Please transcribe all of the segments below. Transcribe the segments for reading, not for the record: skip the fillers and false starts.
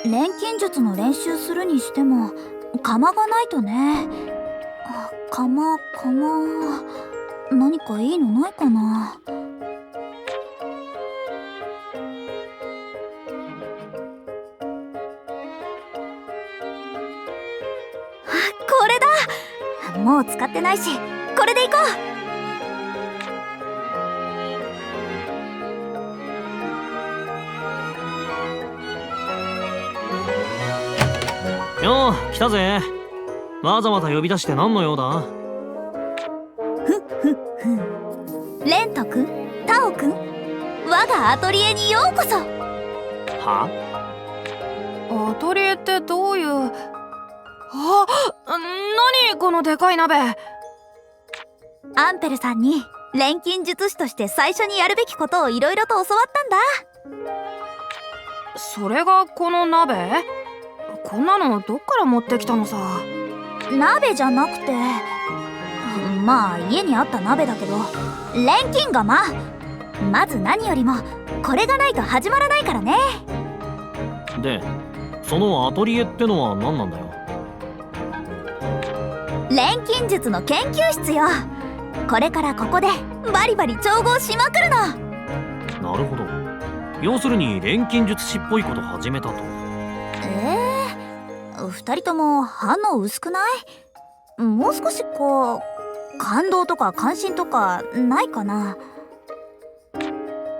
錬金術の練習するにしても釜がないとね。釜何かいいのないかな。これだ。もう使ってないしこれでいこう。よう来たぜ。わざわざ呼び出して何の用だ。レント君、タオ君、我がアトリエにようこそ。は？アトリエってどういう。何このでかい鍋。アンペルさんに錬金術師として最初にやるべきことをいろいろと教わったんだ。それがこの鍋？こんなのどっから持ってきたのさ。鍋じゃなくて、まあ家にあった鍋だけど、錬金釜。まず何よりもこれがないと始まらないからね。で、そのアトリエってのは何なんだよ。錬金術の研究室よ。これからここでバリバリ調合しまくるの。なるほど。要するに錬金術師っぽいこと始めたと。二人とも反応薄くない？もう少しこう感動とか関心とかないかな。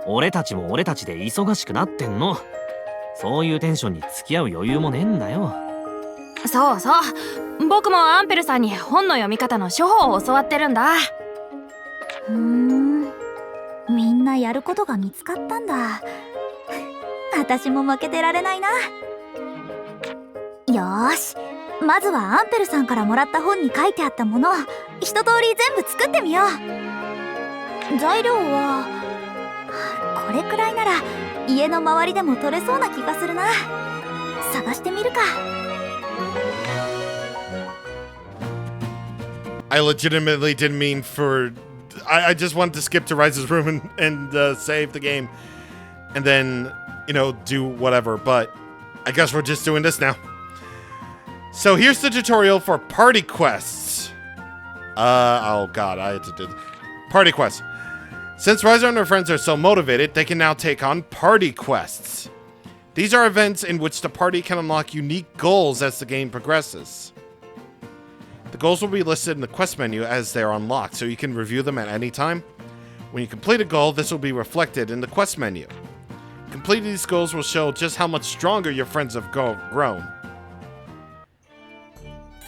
俺たちも俺たちで忙しくなってんの。そういうテンションに付き合う余裕もねえんだよ。そうそう、僕もアンペルさんに本の読み方の処方を教わってるんだ。みんなやることが見つかったんだ。私も負けてられないな。よーし、まずはアンペルさんからもらった本に書いてあったものを一通り全部作ってみよう。材料はこれくらいなら家の周りでも取れそうな気がするな。探してみるか。I legitimately didn't mean for... I just wanted to skip to Ryza's room and save the game. And then, you know, do whatever. But I guess we're just doing this now. So here's the tutorial for party quests. Oh god, I had to do... Party quests. Since Ryza and her friends are so motivated, they can now take on party quests. These are events in which the party can unlock unique goals as the game progresses. The goals will be listed in the quest menu as they are unlocked, so you can review them at any time. When you complete a goal, this will be reflected in the quest menu. Completing these goals will show just how much stronger your friends have grown.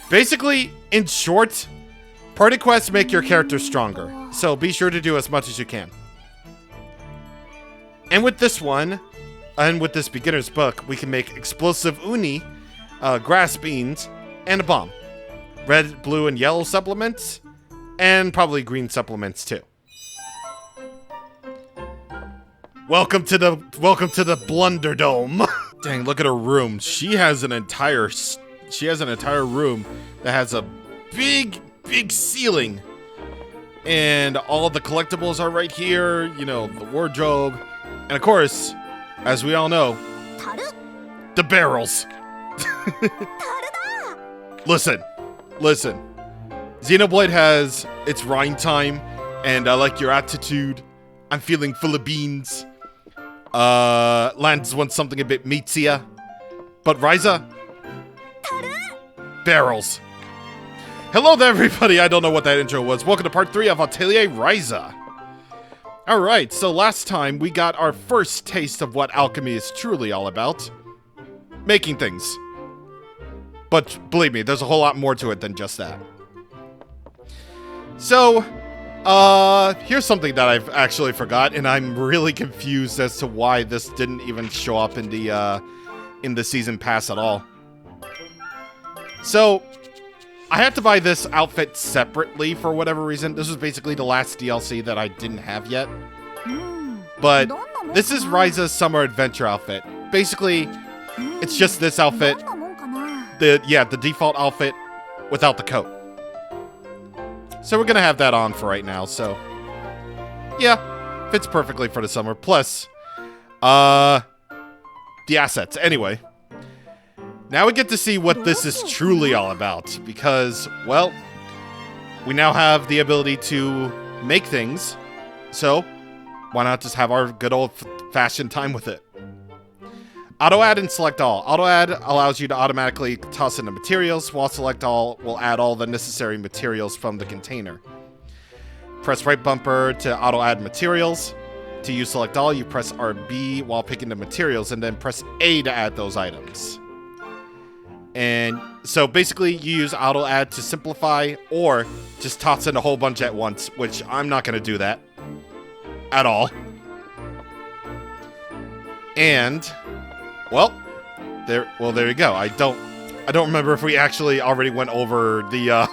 Basically, in short, party quests make your character stronger, so be sure to do as much as you can. And with this one, and with this beginner's book, we can make explosive uni, grass beans, and a bomb. Red, blue, and yellow supplements, and probably green supplements too. Welcome to the Blunder Dome. Dang, look at her room. She has an entire room that has a big ceiling, and all the collectibles are right here. You know, the wardrobe, and of course, as we all know, the barrels. Listen. Xenoblade has its rhyme time, and I like your attitude. I'm feeling full of beans. Lance wants something a bit meatsier. But Ryza? Barrels. Hello there, everybody. I don't know what that intro was. Welcome to part 3 of Atelier Ryza. Alright, so last time we got our first taste of what alchemy is truly all about. Making things. But believe me, there's a whole lot more to it than just that. So, here's something that I've actually forgot, and I'm really confused as to why this didn't even show up in the season pass at all. So, I had to buy this outfit separately for whatever reason. This was basically the last DLC that I didn't have yet. But this is Ryza's summer adventure outfit. Basically, it's just this outfit. The default outfit without the coat. So we're gonna have that on for right now, so yeah, fits perfectly for the summer. Plus, the assets. Anyway, Now we get to see what this is truly all about, because, well, we now have the ability to make things, so why not just have our good old-fashioned time with it? Auto add and select all. Auto add allows you to automatically toss in the materials, while select all will add all the necessary materials from the container. Press right bumper to auto add materials. To use select all, you press RB while picking the materials, and then press A to add those items. And so basically you use auto add to simplify, or just toss in a whole bunch at once, which I'm not going to do that at all. And well, there you go. I don't remember if we actually already went over the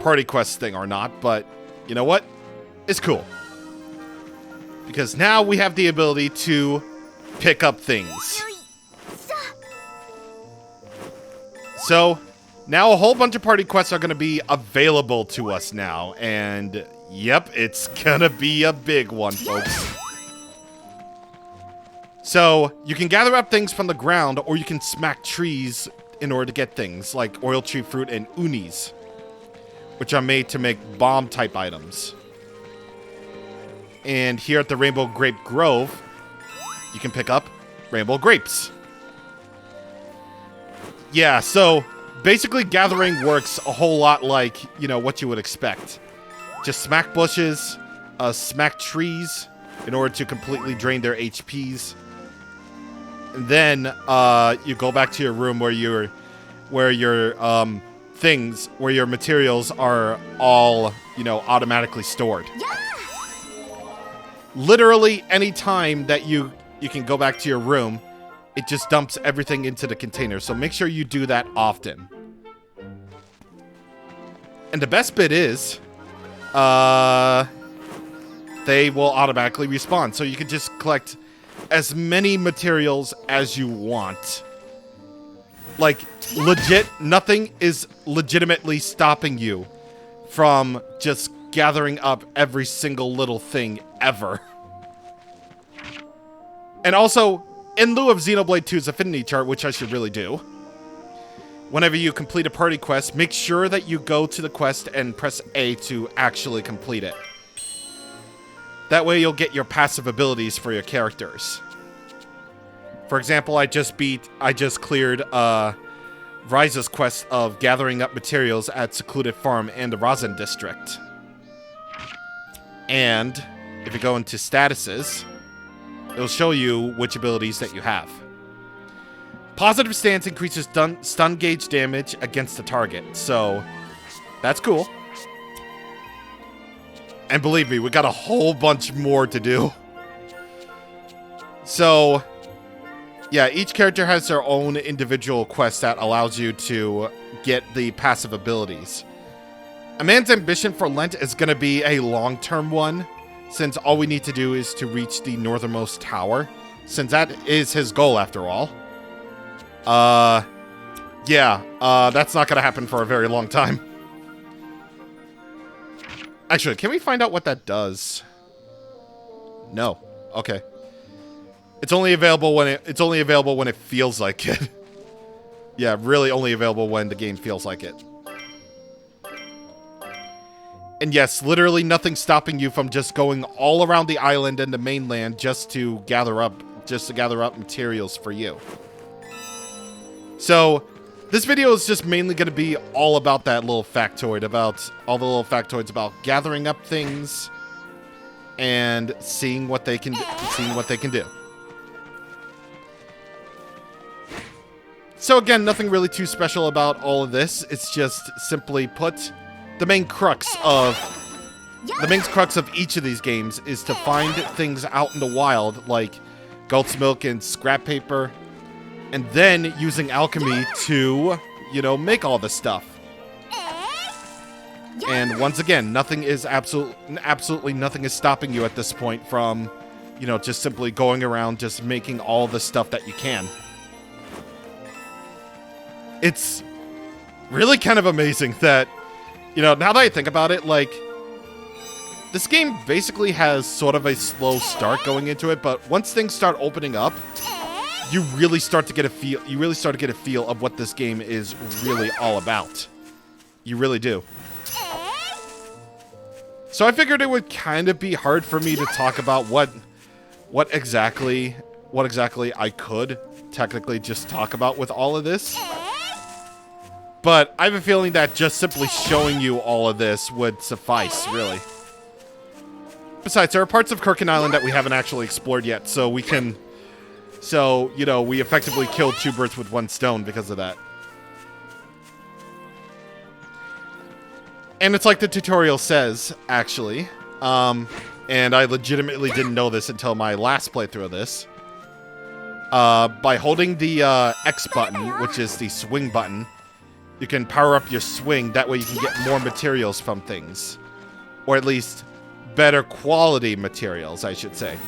party quest thing or not, but you know what? It's cool. Because now we have the ability to pick up things. So, now a whole bunch of party quests are going to be available to us now. And, yep, it's going to be a big one, folks. So, you can gather up things from the ground, or you can smack trees in order to get things, like oil tree fruit and unis, which are made to make bomb-type items. And here at the Rainbow Grape Grove, you can pick up rainbow grapes. Yeah, so basically gathering works a whole lot like, you know, what you would expect. Just smack bushes, smack trees in order to completely drain their HPs. And then you go back to your room where your materials are all, you know, automatically stored. Literally any time that you can go back to your room, it just dumps everything into the container. So make sure you do that often. And the best bit is, they will automatically respawn. So you can just collect as many materials as you want. Like, legit, nothing is legitimately stopping you from just gathering up every single little thing ever. And also, in lieu of Xenoblade 2's affinity chart, which I should really do, whenever you complete a party quest, make sure that you go to the quest and press A to actually complete it. That way you'll get your passive abilities for your characters. For example, I just cleared Ryza's quest of gathering up materials at Secluded Farm and the Rosin District. And if you go into statuses, it'll show you which abilities that you have. Positive stance increases stun gauge damage against the target, so that's cool. And believe me, we got a whole bunch more to do. So, yeah, each character has their own individual quest that allows you to get the passive abilities. A man's ambition for Lent is going to be a long-term one, since all we need to do is to reach the northernmost tower, since that is his goal after all. That's not going to happen for a very long time. Actually, can we find out what that does? No. Okay. It's only available when it feels like it. Yeah, really only available when the game feels like it. And yes, literally nothing stopping you from just going all around the island and the mainland just to gather up materials for you. So, this video is just mainly going to be all about that little factoid, about all the little factoids about gathering up things and seeing what they can do. So again, nothing really too special about all of this. It's just simply put, the main crux of each of these games is to find things out in the wild, like goat's milk and scrap paper, and then using alchemy to, you know, make all this stuff. And once again, absolutely nothing is stopping you at this point from, you know, just simply going around just making all the stuff that you can. It's really kind of amazing that, you know, now that I think about it, like, this game basically has sort of a slow start going into it, but once things start opening up, you really start to get a feel. You really start to get a feel of what this game is really all about. You really do. So I figured it would kind of be hard for me to talk about what exactly I could technically just talk about with all of this. But I have a feeling that just simply showing you all of this would suffice, really. Besides, there are parts of Kirkin Island that we haven't actually explored yet, so we can... So, you know, we effectively killed 2 birds with 1 stone because of that. And it's like the tutorial says, actually. And I legitimately didn't know this until my last playthrough of this. By holding the X button, which is the swing button, you can power up your swing. That way you can get more materials from things. Or at least better quality materials, I should say.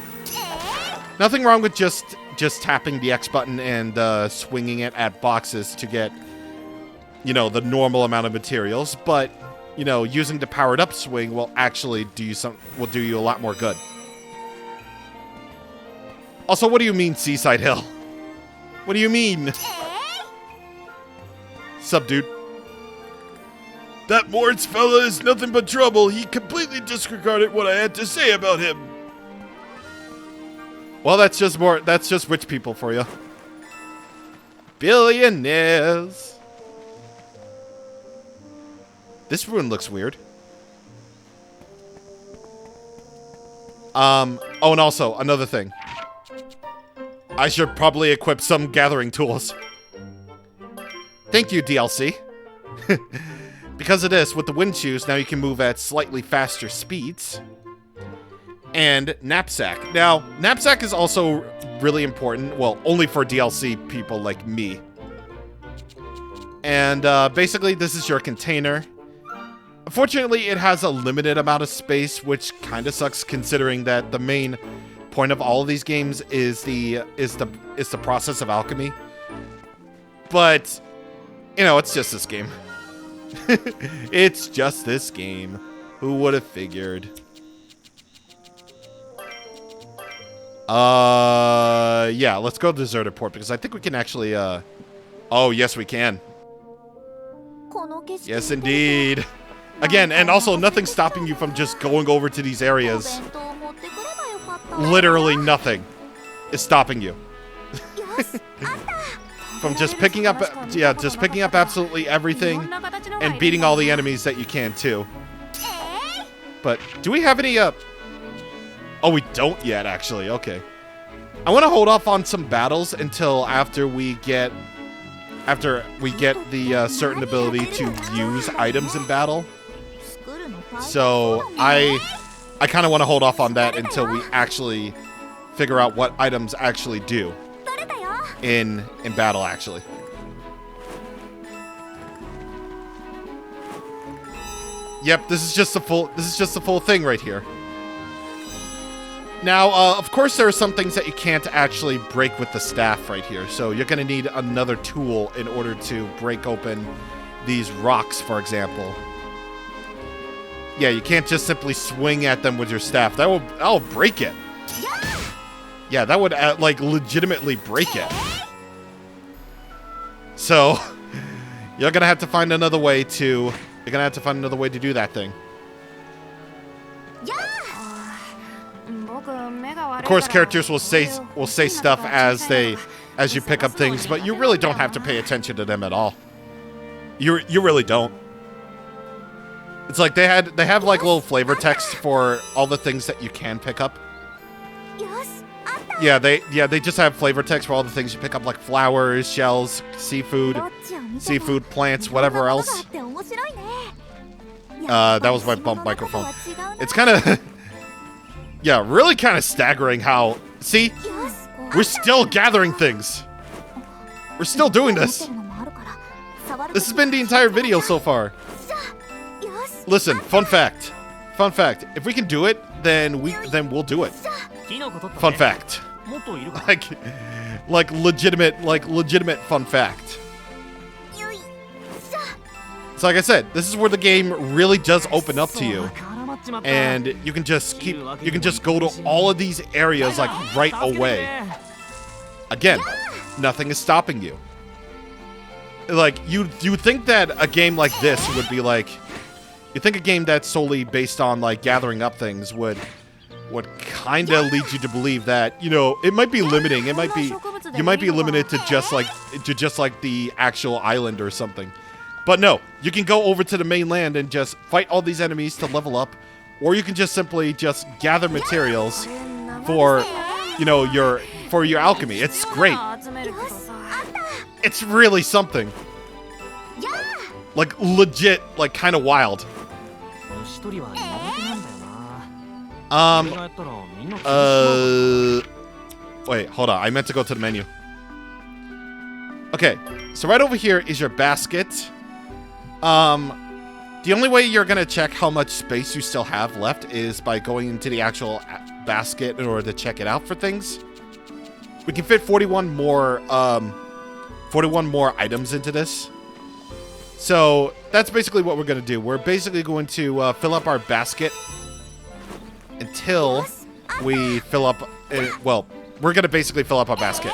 Nothing wrong with just tapping the X button and swinging it at boxes to get, you know, the normal amount of materials. But, you know, using the powered up swing will actually do you a lot more good. Also, what do you mean, Seaside Hill? What do you mean? Sup, dude? That Moritz fella is nothing but trouble. He completely disregarded what I had to say about him. Well, that's just rich people for you. Billionaires. This ruin looks weird. Oh, and also, another thing. I should probably equip some gathering tools. Thank you, DLC. Because of this, with the wind shoes, now you can move at slightly faster speeds. And knapsack. Now, knapsack is also really important. Well, only for DLC people like me. And basically, this is your container. Unfortunately, it has a limited amount of space, which kind of sucks considering that the main point of all of these games is the process of alchemy. But, you know, it's just this game. It's just this game. Who would have figured? Yeah, let's go to Deserted Port because I think we can actually, oh, yes, we can. Yes, indeed. Again, and also nothing stopping you from just going over to these areas. Literally nothing is stopping you. From just picking up, yeah, just picking up absolutely everything and beating all the enemies that you can too. But do we have any, oh, we don't yet, actually. Okay. I want to hold off on some battles until after we get the certain ability to use items in battle. So I kind of want to hold off on that until we actually figure out what items actually do in battle, actually. Yep, this is just the full thing right here. Now, of course, there are some things that you can't actually break with the staff right here. So you're going to need another tool in order to break open these rocks, for example. Yeah, you can't just simply swing at them with your staff. That'll break it. Yeah, that would like legitimately break it. So you're going to have to find another way to do that thing. Of course, characters will say stuff as you pick up things, but you really don't have to pay attention to them at all. You really don't. It's like they have like little flavor text for all the things that you can pick up. Yeah, they just have flavor text for all the things you pick up, like flowers, shells, seafood, plants, whatever else. That was my bump microphone. It's kind of yeah, really kind of staggering how... See? We're still gathering things. We're still doing this. This has been the entire video so far. Listen, fun fact. Fun fact. If we can do it, then we'll do it. Fun fact. Like legitimate fun fact. So like I said, this is where the game really does open up to you. And you can just go to all of these areas like right away. Again, nothing is stopping you. Like, you think that a game like this would be like... You think a game that's solely based on, like, gathering up things would kind of lead you to believe that, you know, it might be limiting. It might be... You might be limited to just like the actual island or something. But no, you can go over to the mainland and just fight all these enemies to level up. Or you can just simply just gather materials for, you know, your alchemy. It's great. It's really something. Like, legit, like, kind of wild. Wait, hold on. I meant to go to the menu. Okay, so right over here is your basket. The only way you're gonna check how much space you still have left is by going into the actual basket in order to check it out for things. We can fit 41 more items into this. So that's basically what we're gonna do. We're basically going to fill up our basket until we fill up. Well, we're gonna basically fill up our basket.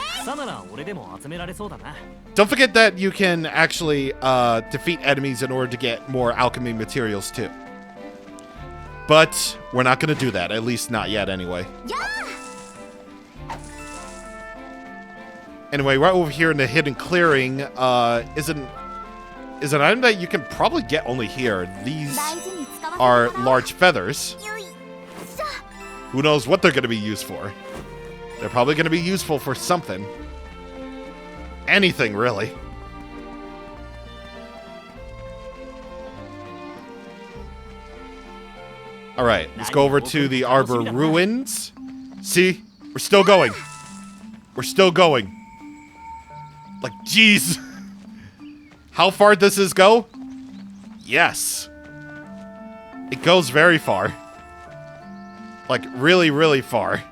Don't forget that you can actually defeat enemies in order to get more alchemy materials too. But we're not gonna do that, at least not yet anyway. Anyway, right over here in the hidden clearing is an item that you can probably get only here. These are large feathers. Who knows what they're gonna be used for? They're probably gonna be useful for something. Anything, really. Alright, let's go over to the Arbor Ruins. See? We're still going. We're still going. Like, jeez. How far does this go? Yes. It goes very far. Like, really, really far.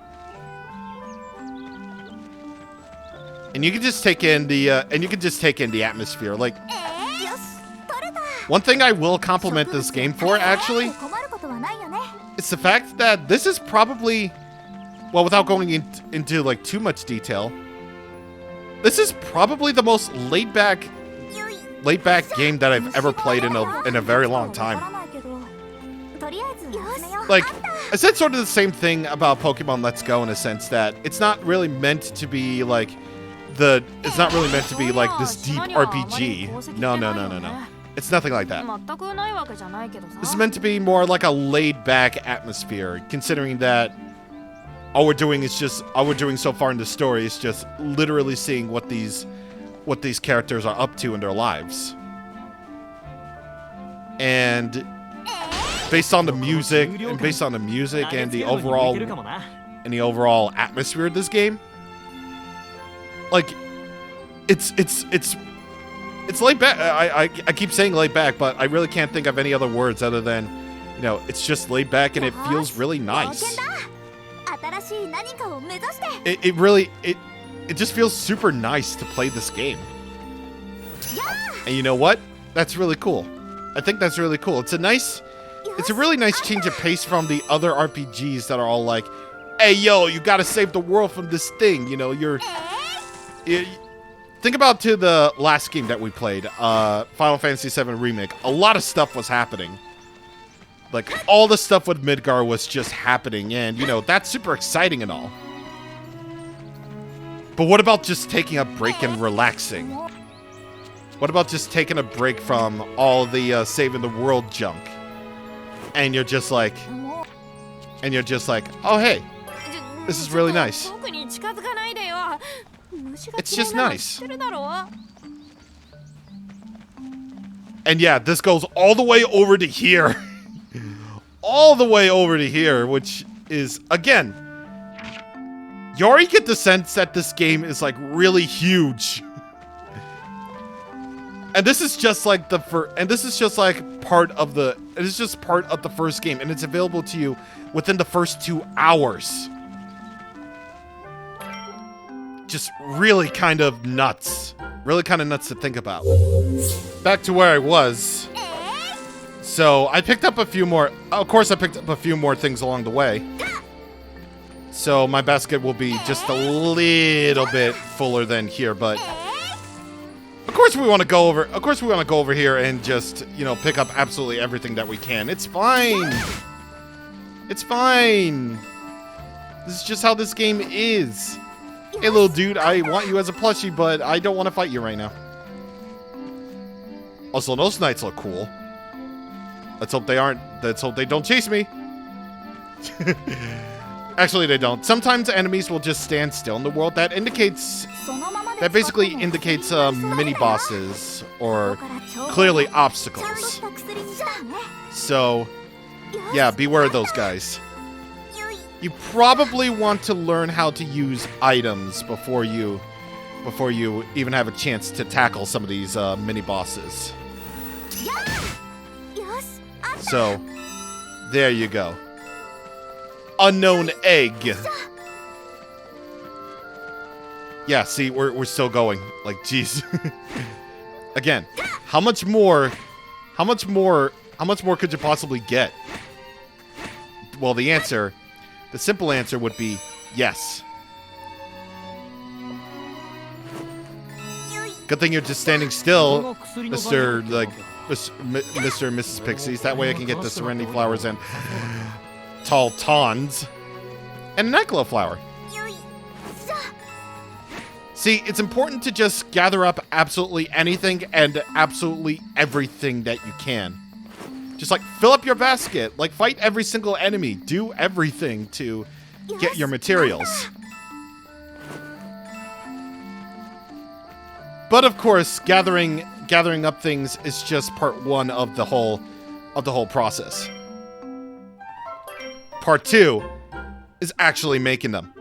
And you can just take in the atmosphere. Like, one thing I will compliment this game for, actually, is the fact that this is probably, well, without going into like too much detail, this is probably the most laid back game that I've ever played in a very long time. Like, I said sort of the same thing about Pokemon Let's Go in a sense that it's not really meant to be like it's not really meant to be like this deep RPG. No. It's nothing like that. This is meant to be more like a laid-back atmosphere, considering that all we're doing so far in the story is just literally seeing what these characters are up to in their lives. And based on the music and the overall atmosphere of this game, like, it's laid back. I keep saying laid back, but I really can't think of any other words other than, you know, it's just laid back and it feels really nice. It just feels super nice to play this game. And you know what? That's really cool. I think that's really cool. It's a really nice change of pace from the other RPGs that are all like, hey, yo, you gotta save the world from this thing. You know, think about to the last game that we played, Final Fantasy VII Remake. A lot of stuff was happening. Like, all the stuff with Midgar was just happening, and, you know, that's super exciting and all. But what about just taking a break and relaxing? What about just taking a break from all the saving the world junk? And you're just like, oh, hey, this is really nice. It's just nice. And yeah, this goes all the way over to here. All the way over to here, which is, again, you already get the sense that this game is, like, really huge. And this is just like part of the first game, and it's available to you within the first 2 hours. Just really kind of nuts. Really kind of nuts to think about. Back to where I was. So I picked up a few more. Of course, I picked up a few more things along the way. So my basket will be just a little bit fuller than here, but of course we want to go over here and just, you know, pick up absolutely everything that we can. It's fine. It's fine. This is just how this game is. Hey, little dude, I want you as a plushie, but I don't want to fight you right now. Also, those knights look cool. Let's hope they don't chase me. Actually, they don't. Sometimes enemies will just stand still in the world. That basically indicates mini bosses or clearly obstacles. So, yeah, beware of those guys. You probably want to learn how to use items before you even have a chance to tackle some of these mini bosses. So, there you go. Unknown egg. Yeah, see, we're still going. Like, jeez. Again, how much more could you possibly get? Well, the simple answer would be yes. Good thing you're just standing still, Mr. and Mrs. Pixies. That way I can get the Serenity Flowers and Tall Tons and an Eclo Flower. See, it's important to just gather up absolutely anything and absolutely everything that you can. Just like fill up your basket, like fight every single enemy, do everything to get your materials. But of course, gathering up things is just part one of the whole process. Part two is actually making them.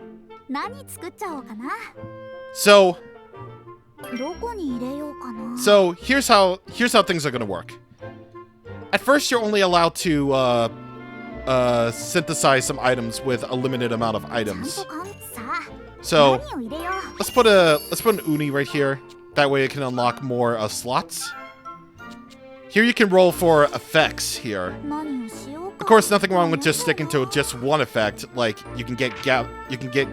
So here's how things are gonna work. At first, you're only allowed to synthesize some items with a limited amount of items. So let's put an uni right here. That way it can unlock more slots. Here you can roll for effects here. Of course, nothing wrong with just sticking to just one effect. Like you can get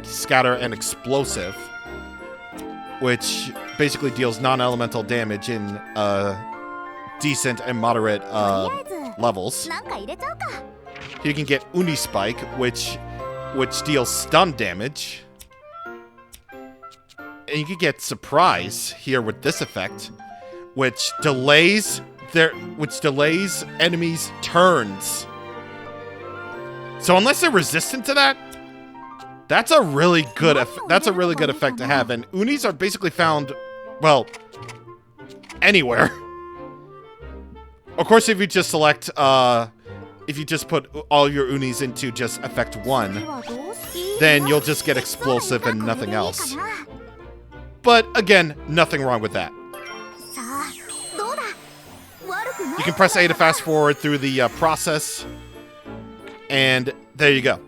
scatter and explosive, which basically deals non-elemental damage in decent and moderate levels. You can get Uni Spike, which deals stun damage. And you can get Surprise here with this effect, which delays enemies' turns. So unless they're resistant to that, that's a really good effect to have. And Unis are basically found, well, anywhere. Of course, if you just select, if you just put all your Unis into just effect 1, then you'll just get explosive and nothing else. But again, nothing wrong with that. You can press A to fast forward through the process, and there you go.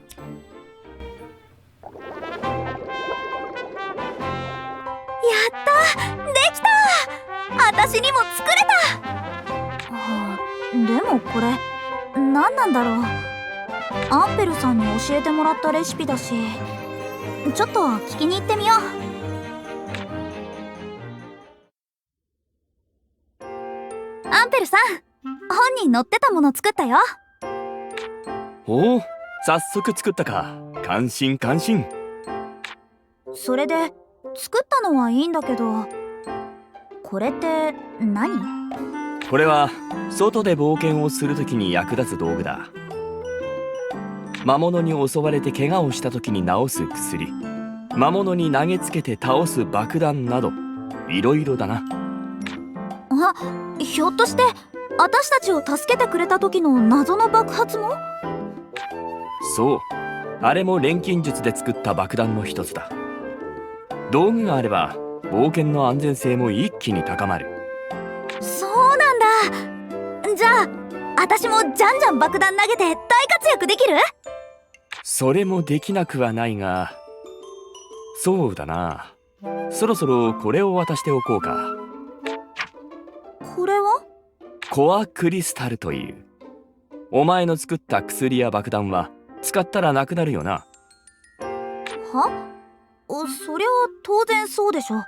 おお、早速作ったか。感心感心。それで作ったのはいいんだけど、これって何？これは外で冒険をするときに役立つ道具だ。魔物に襲われて怪我をしたときに治す薬、魔物に投げつけて倒す爆弾など、いろいろだな。あ、ひょっとして私たちを助けてくれた時の謎の爆発も？そう、あれも錬金術で作った爆弾の一つだ。道具があれば冒険の安全性も一気に高まる。そうなんだ。じゃあ私もじゃんじゃん爆弾投げて大活躍できる？それもできなくはないが、そうだな。そろそろこれを渡しておこうか。これは？コアクリスタルという。お前の作った薬や爆弾は使ったらなくなるよな。は？そりゃ当然そうでしょ。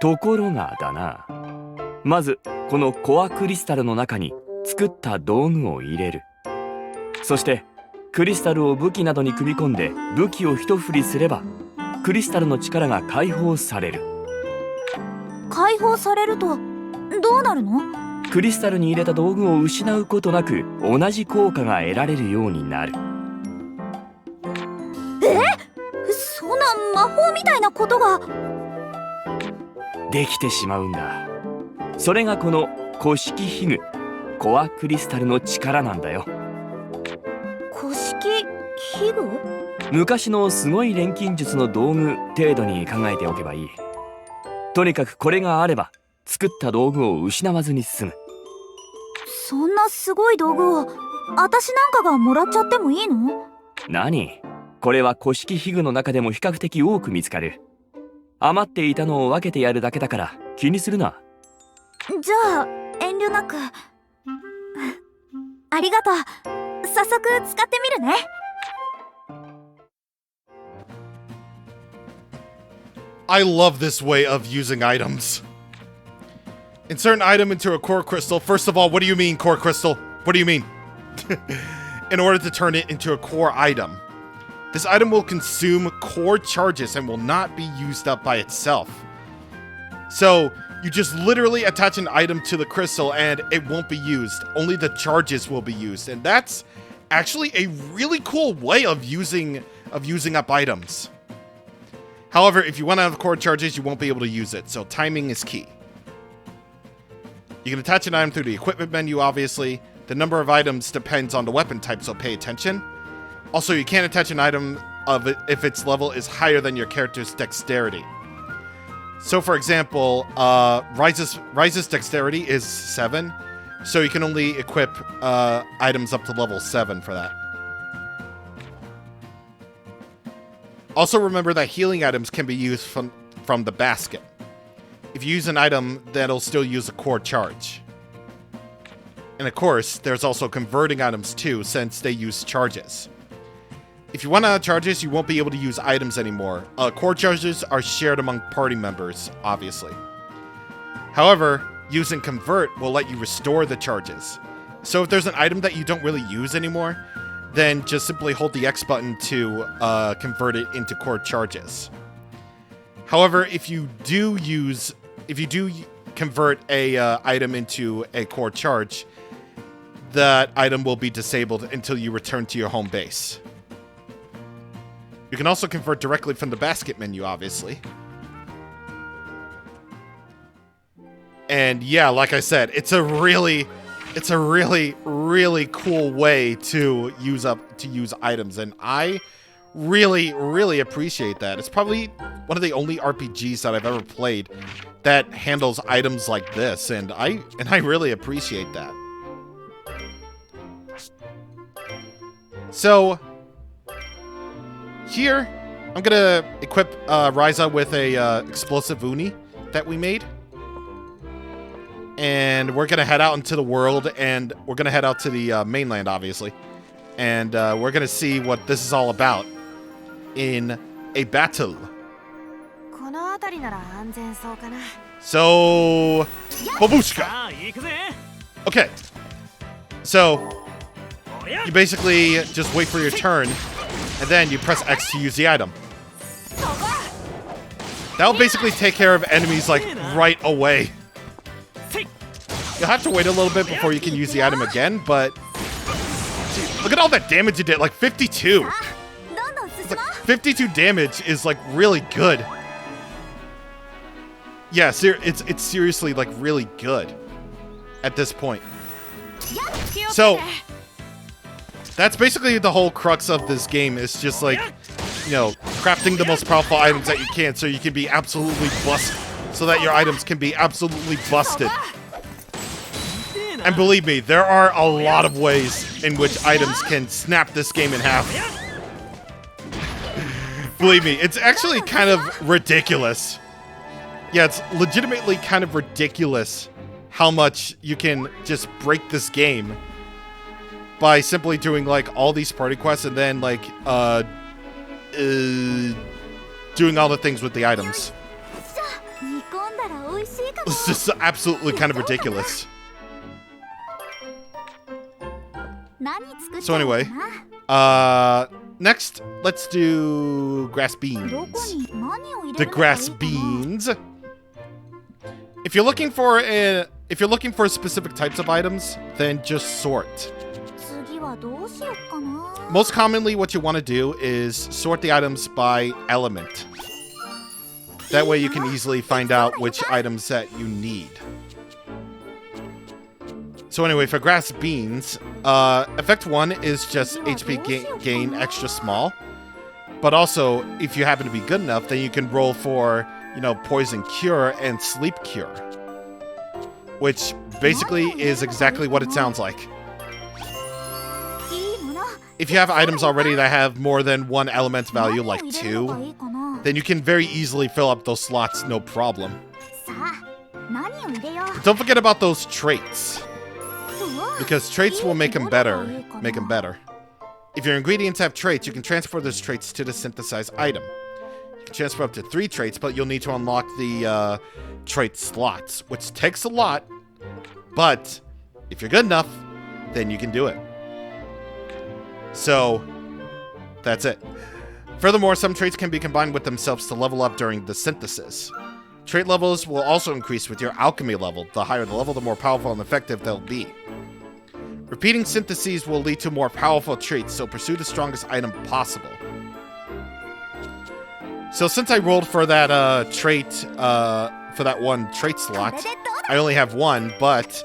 ところがだな。まずこのコアクリスタルの中に作った道具を入れる。そしてクリスタルを武器などに組み込んで武器を一振りすればクリスタルの力が解放される。解放されるとどうなるの？クリスタルに入れた道具を失うことなく同じ効果が得られるようになる。そんな魔法みたいなことが。できてしまうんだ。それがこの古式ヒグコアクリスタルの力なんだよ。古式器具？昔のすごい錬金術の道具程度に考えておけばいい。とにかくこれがあれば作った道具を失わずに済む。そんなすごい道具を私なんかがもらっちゃってもいいの？何？これは古式ヒグの中でも比較的多く見つかる。余っていたのを分けてやるだけだから気にするな。じゃあ遠慮なく。ありがとう。早速使ってみるね。I love this way of using items. Insert an item into a core crystal. First of all, what do you mean, core crystal? What do you mean? In order to turn it into a core item. This item will consume core charges and will not be used up by itself. So, you just literally attach an item to the crystal and it won't be used. Only the charges will be used. And that's actually a really cool way of using up items. However, if you run out of core charges, you won't be able to use it, so timing is key. You can attach an item through the equipment menu, obviously. The number of items depends on the weapon type, so pay attention. Also, you can't attach an item of it if its level is higher than your character's dexterity. So, for example, Ryza's dexterity is 7, so you can only equip items up to level 7 for that. Also remember that healing items can be used from the basket. If you use an item, that'll still use a core charge. And of course, there's also converting items too, since they use charges. If you run out of charges, you won't be able to use items anymore. Core charges are shared among party members, obviously. However, using convert will let you restore the charges. So if there's an item that you don't really use anymore, then just simply hold the X button to convert it into core charges. However, if you do convert a item into a core charge, that item will be disabled until you return to your home base. You can also convert directly from the basket menu, obviously. And yeah, like I said, it's a really, really cool way to use items, and I really appreciate that. It's probably one of the only RPGs that I've ever played that handles items like this, and I really appreciate that. So here, I'm gonna equip Ryza with a explosive uni that we made. And we're gonna head out into the world, and we're gonna head out to the mainland, obviously. And we're gonna see what this is all about in a battle. So, Babushka. Okay. So, you basically just wait for your turn, and then you press X to use the item. That'll basically take care of enemies, like, right away. You'll have to wait a little bit before you can use the item again, but... See, look at all that damage you did, like 52! Like 52 damage is, like, really good. Yeah, it's seriously, like, really good at this point. So, that's basically the whole crux of this game, is just, like, you know, crafting the most powerful items that you can so you can be absolutely busted, so that your items can be absolutely busted. And believe me, there are a lot of ways in which items can snap this game in half. Believe me, it's actually kind of ridiculous. Yeah, it's legitimately kind of ridiculous how much you can just break this game by simply doing, like, all these party quests and then, like, doing all the things with the items. 煮込んだら美味しいかも。 It's just absolutely kind of ridiculous. 何作っ So ちゃうの anyway, かな next, let's do grass ど beans. こに何を入れ The るのがいい grass かな beans. If you're looking for specific types of items, then just sort. 次はどうしよっかな。 Most commonly, what you want to do is sort the items by element. That way you can easily find out which items that you need. So anyway, for grass beans, effect 1 is just HP gain extra small. But also, if you happen to be good enough, then you can roll for, you know, poison cure and sleep cure. Which basically is exactly what it sounds like. いいもの。 If you have items already that have more than one element value, like 何を入れるのが 2, いいかな。 then you can very easily fill up those slots, no problem. さあ、何を入れよう。 Don't forget about those traits, どう because traits will make them better. いいかな。 Make them better. If your ingredients have traits, you can transfer those traits to the synthesized item. You can transfer up to 3 traits, but you'll need to unlock the trait slots, which takes a lot. But if you're good enough, then you can do it. So that's it. Furthermore, some traits can be combined with themselves to level up during the synthesis. Trait levels will also increase with your alchemy level. The higher the level, the more powerful and effective they'll be. Repeating syntheses will lead to more powerful traits, so pursue the strongest item possible. So since I rolled for that trait, for that one trait slot, これでどうだ。 I only have 1, but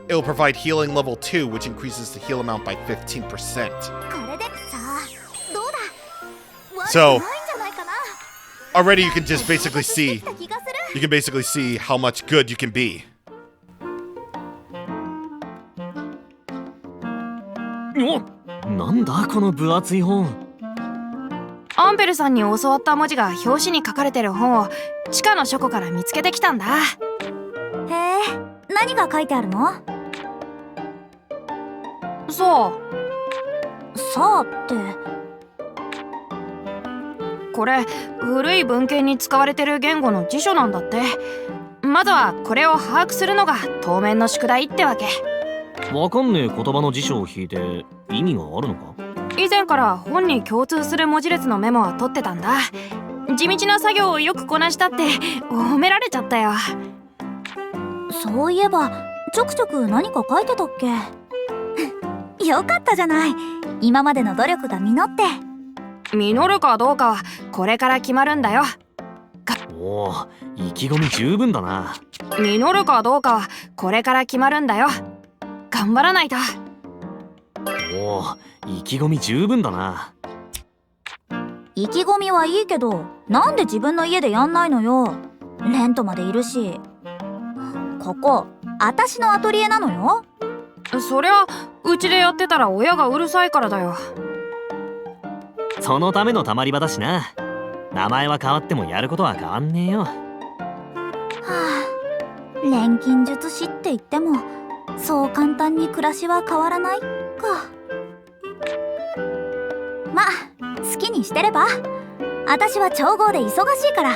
it will provide healing level 2, which increases the heal amount by 15%. これでさあ、どうだ。悪く So- ないんじゃないかな。 Already you can just basically して see, きた気がする。 you can basically see how much good you can be. お、なんだこの分厚い本。アンペルさんに教わった文字が表紙に書かれてる本を地下の書庫から見つけてきたんだ。へえ、何が書いてあるの？そうさあって。これ古い文献に使われてる言語の辞書なんだって。まずはこれを把握するのが当面の宿題ってわけ。わかんねえ言葉の辞書を引いて意味があるのか？以前から本に共通する文字列のメモは取ってたんだ。地道な作業をよくこなしたって褒められちゃったよ。そういえば、ちょくちょく何か書いてたっけ？よかったじゃない。今までの努力が実って。実るかどうかはこれから決まるんだよ。おお、意気込み十分だな。実るかどうかはこれから決まるんだよ。頑張らないと。おお、意気込み十分だな。意気込みはいいけど、なんで自分の家でやんないのよ。レントまでいるし。ここ、私のアトリエなのよ。そりゃうちでやってたら親がうるさいからだよ。そのためのたまり場だしな。名前は変わってもやることは変わんねえよ。はあ、錬金術師って言っても、そう簡単に暮らしは変わらないか。まあ、好きにしてれば。私は調合で忙しいから。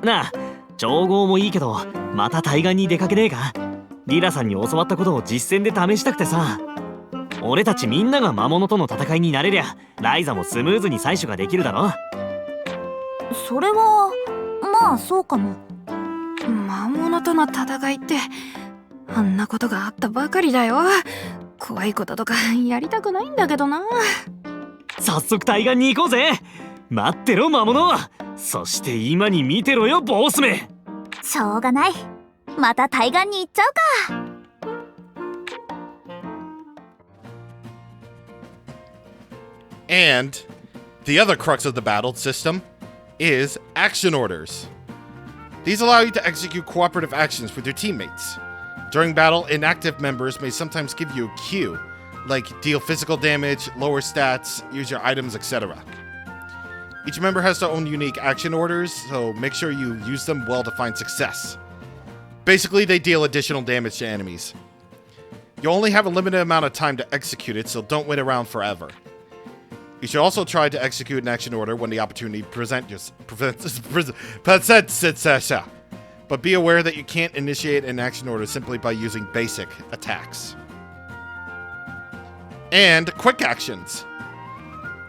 なあ、調合もいいけど、また対岸に出かけねえか？リラさんに教わったことを実践で試したくてさ。俺たちみんなが魔物との戦いになれりゃ、ライザもスムーズに採取ができるだろ。それは、まあそうかも。魔物との戦いってあんなことがあったばかりだよ。怖いこととかやりたくないんだけどな。早速対岸に行こうぜ。待ってろ魔物。そして今に見てろよボスめ。しょうがない。また対岸に行っちゃうか。And the other crux of the battle system is action orders. These allow you to execute cooperative actions with your teammates. During battle, inactive members may sometimes give you a cue, like deal physical damage, lower stats, use your items, etc. Each member has their own unique action orders, so make sure you use them well to find success. Basically, they deal additional damage to enemies. You only have a limited amount of time to execute it, so don't wait around forever. You should also try to execute an action order when the opportunity presents itself. But be aware that you can't initiate an action order simply by using basic attacks. And quick actions.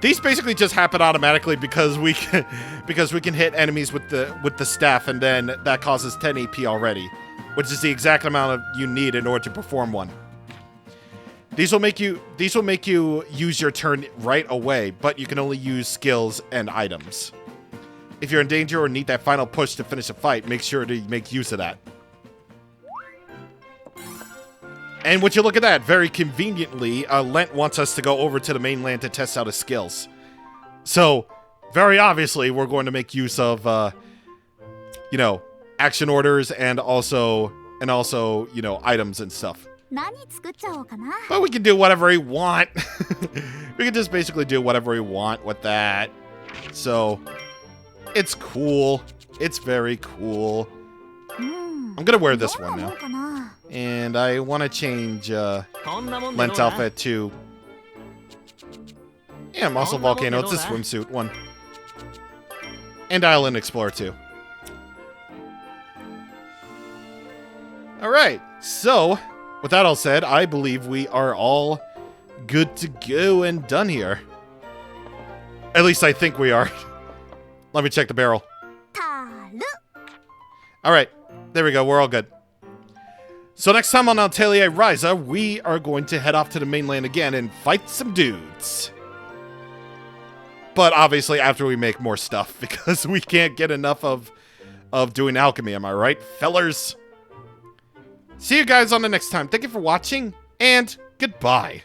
These basically just happen automatically because we can hit enemies with the staff, and then that causes 10 AP already, which is the exact amount you need in order to perform one. These will make you use your turn right away, but you can only use skills and items. If you're in danger or need that final push to finish a fight, make sure to make use of that. And would you look at that? Very conveniently, Lent wants us to go over to the mainland to test out his skills. So, very obviously, we're going to make use of, action orders and also, items and stuff. But we can do whatever we want. We can just basically do whatever we want with that. So, it's cool. It's very cool. I'm gonna wear this one now. And I want to change Lent's outfit to... Yeah, Muscle Volcano. It's a swimsuit one. And Island Explorer too. Alright, so... With that all said, I believe we are all good to go and done here. At least I think we are. Let me check the barrel. Alright, there we go, we're all good. So next time on Atelier Ryza, we are going to head off to the mainland again and fight some dudes. But obviously after we make more stuff, because we can't get enough of doing alchemy, am I right, fellers? See you guys on the next time. Thank you for watching, and goodbye.